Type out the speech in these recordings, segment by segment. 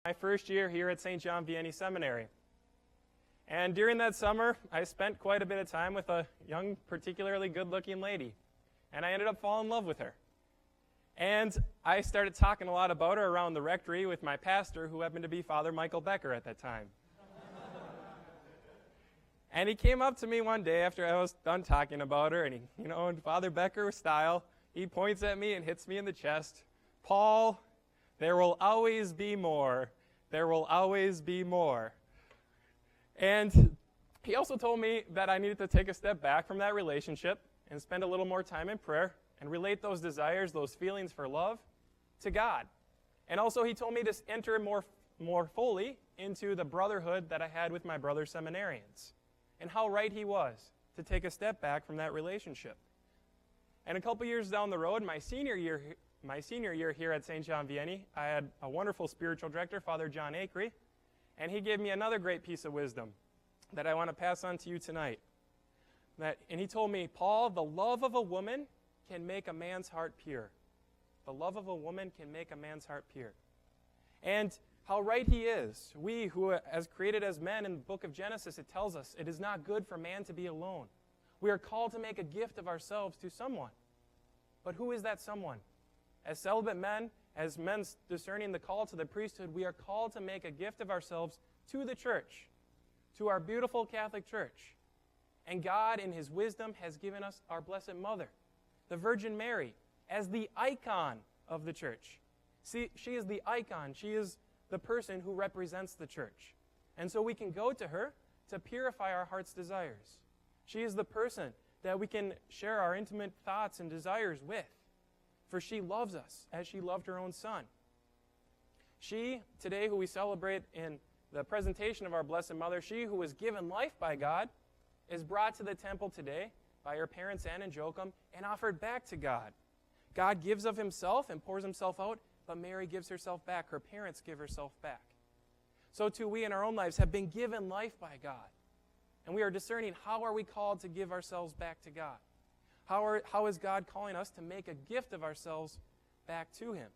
My first year here at St. John Vianney Seminary. And during that summer, I spent quite a bit of time with a young, particularly good-looking lady. And I ended up falling in love with her. And I started talking a lot about her around the rectory with my pastor, who happened to be Father Michael Becker at that time. And he came up to me one day after I was done talking about her, and he, in Father Becker style, he points at me and hits me in the chest. "Paul, there will always be more. There will always be more." And he also told me that I needed to take a step back from that relationship and spend a little more time in prayer and relate those desires, those feelings for love, to God. And also he told me to enter more fully into the brotherhood that I had with my brother seminarians, and how right he was to take a step back from that relationship. And a couple years down the road, my senior year here at St. John Vianney, I had a wonderful spiritual director, Father John Acree, and he gave me another great piece of wisdom that I want to pass on to you tonight. And he told me, "Paul, the love of a woman can make a man's heart pure." The love of a woman can make a man's heart pure. And how right he is. We who, as created as men in the book of Genesis, it tells us it is not good for man to be alone. We are called to make a gift of ourselves to someone. But who is that someone? As celibate men, as men discerning the call to the priesthood, we are called to make a gift of ourselves to the church, to our beautiful Catholic Church. And God, in His wisdom, has given us our Blessed Mother, the Virgin Mary, as the icon of the church. See, she is the icon. She is the person who represents the church. And so we can go to her to purify our heart's desires. She is the person that we can share our intimate thoughts and desires with, for she loves us as she loved her own Son. She, today, who we celebrate in the presentation of our Blessed Mother, she who was given life by God, is brought to the temple today by her parents Anne and Joachim and offered back to God. God gives of Himself and pours Himself out, but Mary gives herself back. Her parents give herself back. So too we in our own lives have been given life by God. And we are discerning, how are we called to give ourselves back to God? How is God calling us to make a gift of ourselves back to Him?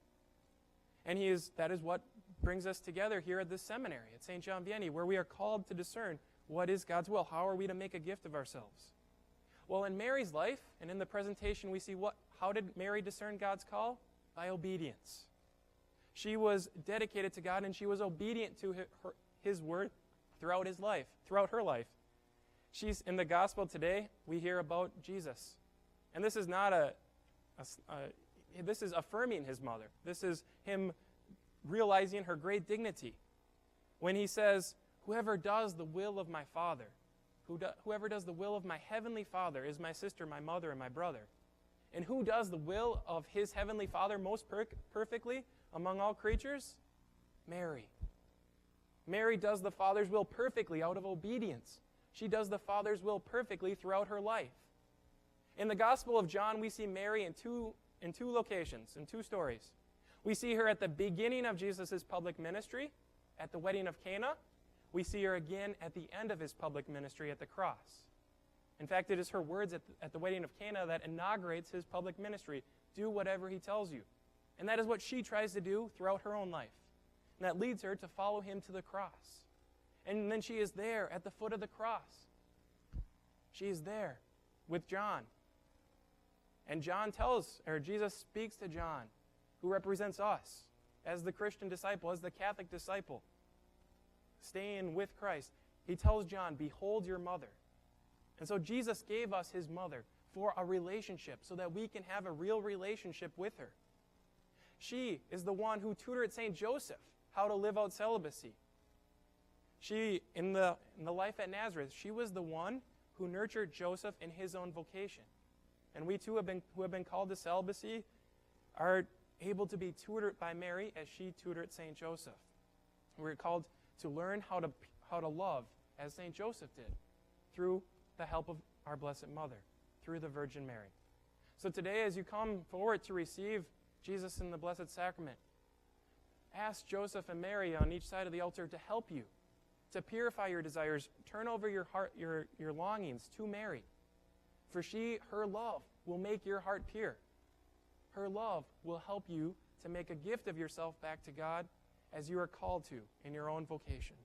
And that is what brings us together here at this seminary at St. John Vianney, where we are called to discern what is God's will. How are we to make a gift of ourselves? Well, in Mary's life and in the presentation, we see how did Mary discern God's call? By obedience. She was dedicated to God, and she was obedient to His word throughout her life. She's in the gospel today. We hear about Jesus, and this is not this is affirming His mother. This is Him realizing her great dignity when He says, "Whoever does the will of my Father, whoever does the will of my heavenly Father is my sister, my mother, and my brother." And who does the will of His heavenly Father most perfectly among all creatures? Mary. Mary does the Father's will perfectly out of obedience. She does the Father's will perfectly throughout her life. In the Gospel of John, we see Mary in two locations, in two stories. We see her at the beginning of Jesus' public ministry, at the wedding of Cana. We see her again at the end of His public ministry at the cross. In fact, it is her words at the wedding of Cana that inaugurates His public ministry. Do whatever He tells you. And that is what she tries to do throughout her own life. And that leads her to follow Him to the cross. And then she is there at the foot of the cross. She is there with John. And Jesus speaks to John, who represents us as the Christian disciple, as the Catholic disciple, staying with Christ. He tells John, "Behold your mother." And so Jesus gave us His mother for a relationship, so that we can have a real relationship with her. She is the one who tutored St. Joseph how to live out celibacy. She, in the life at Nazareth, she was the one who nurtured Joseph in his own vocation. And we too who have been called to celibacy are able to be tutored by Mary as she tutored St. Joseph. We're called to learn how to love as St. Joseph did, through the help of our Blessed Mother, through the Virgin Mary. So today, as you come forward to receive Jesus in the Blessed Sacrament, ask Joseph and Mary on each side of the altar to help you, to purify your desires. Turn over your heart, your longings to Mary. For her love will make your heart pure. Her love will help you to make a gift of yourself back to God as you are called to in your own vocation.